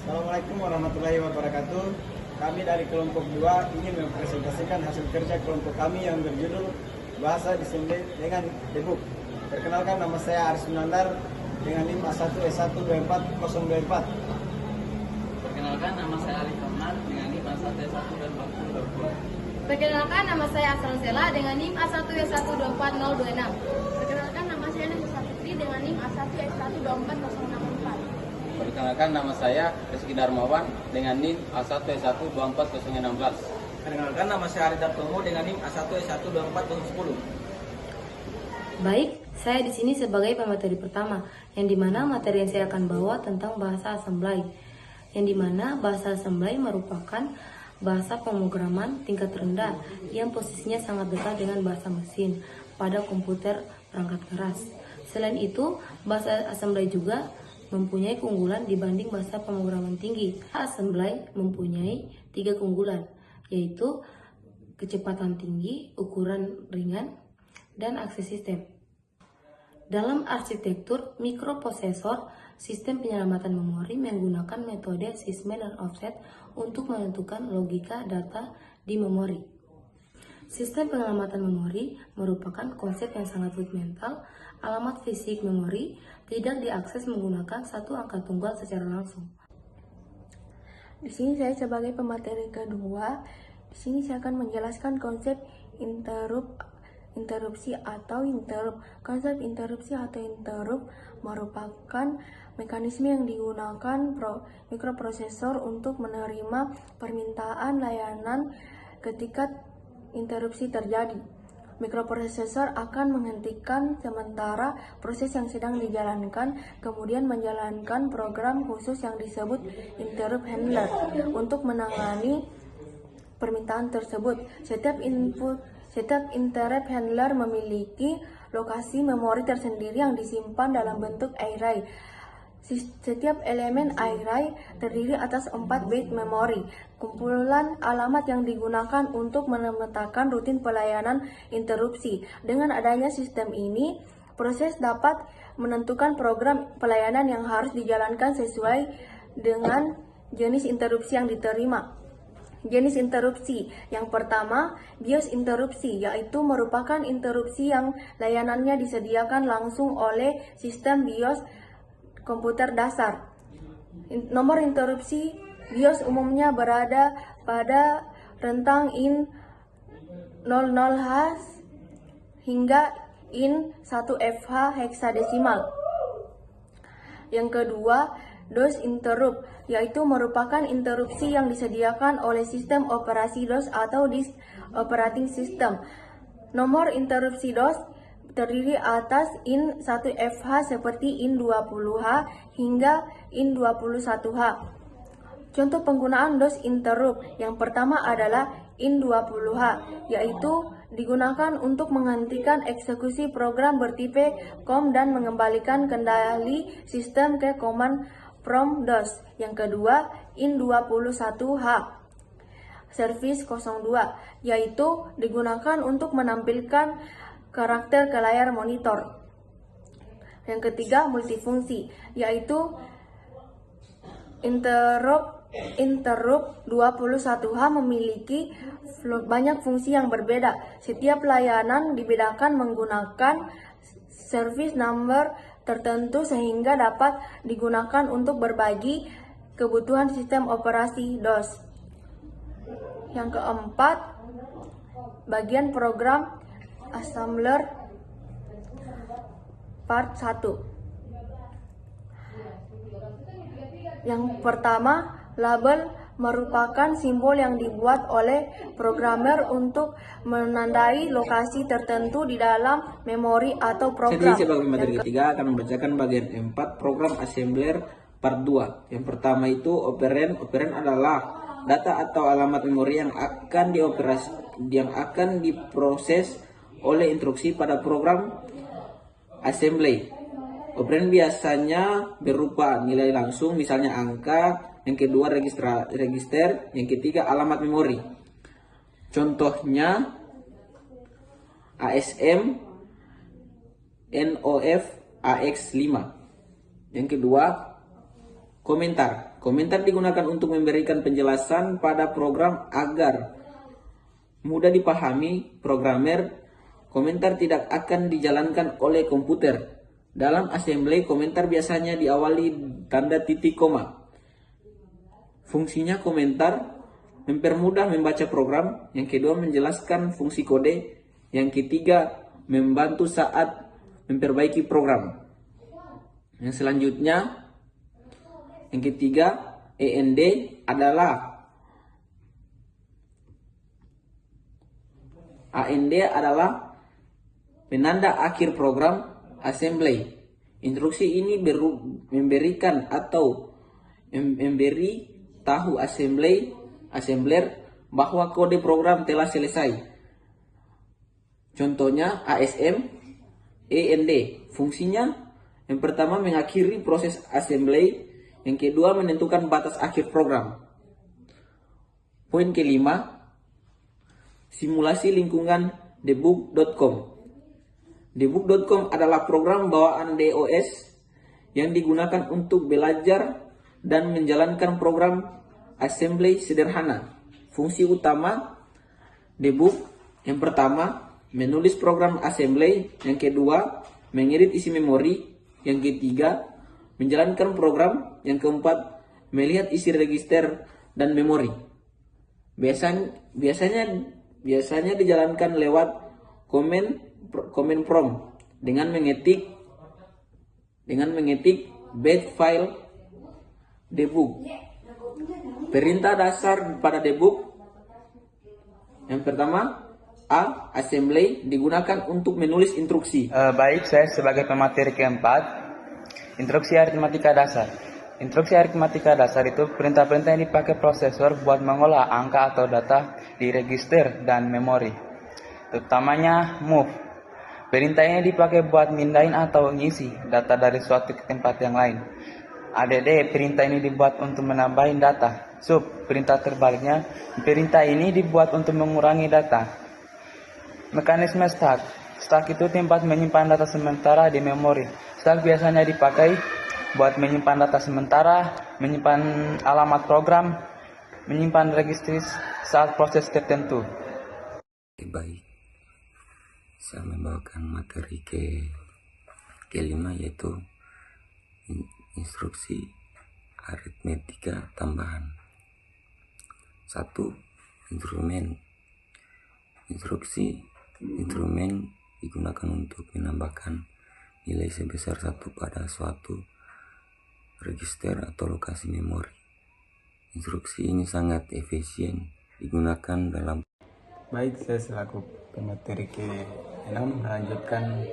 Assalamualaikum warahmatullahi wabarakatuh. Kami dari kelompok 2 ingin mempresentasikan hasil kerja kelompok kami yang berjudul Bahasa Disemblay dengan Debug. Perkenalkan, nama saya Aris Munandar dengan NIM A1S12404. Perkenalkan, nama saya Ali Kamar dengan NIM A1S12420. Perkenalkan, nama saya Asran Sela dengan NIM A1S1240026. Perkenalkan, nama saya Nafisa Fitri dengan NIM A1S1240064. Perkenalkan, nama saya Rizky Darmawan dengan NIM A1S1240016. Perkenalkan, nama saya Arida Tomo dengan NIM A1S12410. Baik, saya di sini sebagai pemateri pertama, yang dimana materi yang saya akan bawa tentang bahasa assembly, yang dimana bahasa assembly merupakan bahasa pemrograman tingkat rendah yang posisinya sangat dekat dengan bahasa mesin pada komputer perangkat keras. Selain itu, bahasa assembly juga mempunyai keunggulan dibanding bahasa pemrograman tinggi. Assembly mempunyai 3 keunggulan, yaitu kecepatan tinggi, ukuran ringan, dan akses sistem. Dalam arsitektur mikroprosesor, sistem penyelamatan memori menggunakan metode sysman dan offset untuk menentukan logika data di memori. Sistem penyelamatan memori merupakan konsep yang sangat fundamental. Alamat fisik memori tidak diakses menggunakan satu angka tunggal secara langsung. Di sini saya sebagai pemateri kedua, di sini saya akan menjelaskan konsep interupsi atau interrupt. Konsep interupsi atau interrupt merupakan mekanisme yang digunakan mikroprosesor untuk menerima permintaan layanan ketika interupsi terjadi. Mikroprosesor akan menghentikan sementara proses yang sedang dijalankan, kemudian menjalankan program khusus yang disebut interrupt handler untuk menangani permintaan tersebut. Setiap interrupt handler memiliki lokasi memori tersendiri yang disimpan dalam bentuk array. Setiap elemen array terdiri atas 4 bit memori, kumpulan alamat yang digunakan untuk memetakan rutin pelayanan interupsi. Dengan adanya sistem ini, proses dapat menentukan program pelayanan yang harus dijalankan sesuai dengan jenis interupsi yang diterima. Jenis interupsi yang pertama, BIOS interupsi, yaitu merupakan interupsi yang layanannya disediakan langsung oleh sistem BIOS komputer dasar. Nomor interupsi BIOS umumnya berada pada rentang IN00H hingga IN1FH heksadesimal. Yang kedua, DOS interrupt, yaitu merupakan interupsi yang disediakan oleh sistem operasi DOS atau disk operating system. Nomor interupsi DOS terdiri atas IN1FH seperti IN20H hingga IN21H. Contoh penggunaan DOS interrupt yang pertama adalah IN20H, yaitu digunakan untuk menghentikan eksekusi program bertipe COM dan mengembalikan kendali sistem ke command prompt DOS. Yang kedua, IN21H service 02, yaitu digunakan untuk menampilkan karakter ke layar monitor. Yang ketiga, multifungsi, yaitu interrupt 21H memiliki banyak fungsi yang berbeda. Setiap layanan dibedakan menggunakan service number tertentu sehingga dapat digunakan untuk berbagi kebutuhan sistem operasi DOS. Yang keempat, bagian program assembler part 1. Yang pertama, label merupakan simbol yang dibuat oleh programmer untuk menandai lokasi tertentu di dalam memori atau program. Saya sebagai materi ketiga akan membacakan bagian 4 program assembler part 2. Yang pertama itu operand. Operand adalah data atau alamat memori yang akan diproses oleh instruksi pada program assembly. Operand biasanya berupa nilai langsung, misalnya angka. Yang kedua register, yang ketiga alamat memori. Contohnya ASM, NOF, AX5. Yang kedua komentar. komentar digunakan untuk memberikan penjelasan pada program agar mudah dipahami programmer. Komentar tidak akan dijalankan oleh komputer. Dalam assembly, komentar biasanya diawali tanda titik koma. Fungsinya komentar mempermudah membaca program. Yang kedua, menjelaskan fungsi kode. Yang ketiga, membantu saat memperbaiki program. Yang selanjutnya, yang ketiga, END adalah penanda akhir program assembly. Instruksi ini memberi tahu assembler bahwa kode program telah selesai. Contohnya ASM END. Fungsinya yang pertama mengakhiri proses assembly, yang kedua menentukan batas akhir program. Poin kelima, simulasi lingkungan debug.com. Debug.com adalah program bawaan DOS yang digunakan untuk belajar dan menjalankan program assembly sederhana. Fungsi utama debug yang pertama, menulis program assembly, yang kedua, mengirit isi memori, yang ketiga, menjalankan program, yang keempat, melihat isi register dan memori. Biasanya dijalankan lewat command prompt dengan mengetik bat file debug. Perintah dasar pada debug yang pertama, A. Assembly digunakan untuk menulis instruksi. Baik, saya sebagai pemateri keempat, instruksi aritmatika dasar. Instruksi aritmatika dasar itu perintah-perintah yang dipakai prosesor buat mengolah angka atau data di register dan memori. Utamanya move. Perintah ini dipakai buat mindahin atau ngisi data dari suatu ke tempat yang lain. ADD, perintah ini dibuat untuk menambahin data. Sub, perintah terbaliknya, perintah ini dibuat untuk mengurangi data. Mekanisme stack. Stack itu tempat menyimpan data sementara di memori. Stack biasanya dipakai buat menyimpan data sementara, menyimpan alamat program, menyimpan registris saat proses tertentu. Baik, saya membawakan materi kelima, yaitu instruksi aritmetika tambahan. 1. Instrumen digunakan untuk menambahkan nilai sebesar 1 pada suatu register atau lokasi memori. Instruksi ini sangat efisien digunakan dalam. Baik, saya selaku pemateri ke-6 melanjutkan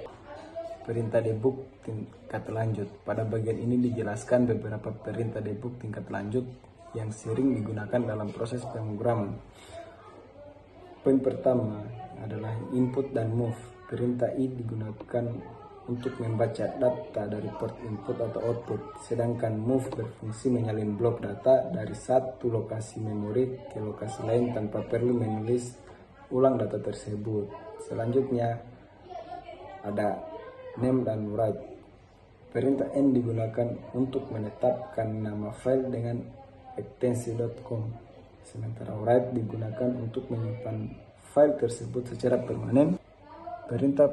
perintah debug tingkat lanjut. Pada bagian ini dijelaskan beberapa perintah debug tingkat lanjut yang sering digunakan dalam proses pemrograman. Poin pertama adalah input dan move. Perintah I digunakan untuk membaca data dari port input atau output, sedangkan move berfungsi menyalin blok data dari satu lokasi memori ke lokasi lain tanpa perlu menulis ulang data tersebut. Selanjutnya ada name dan write. Perintah N digunakan untuk menetapkan nama file dengan ekstensi .com, sementara write digunakan untuk menyimpan file tersebut secara permanen. Perintah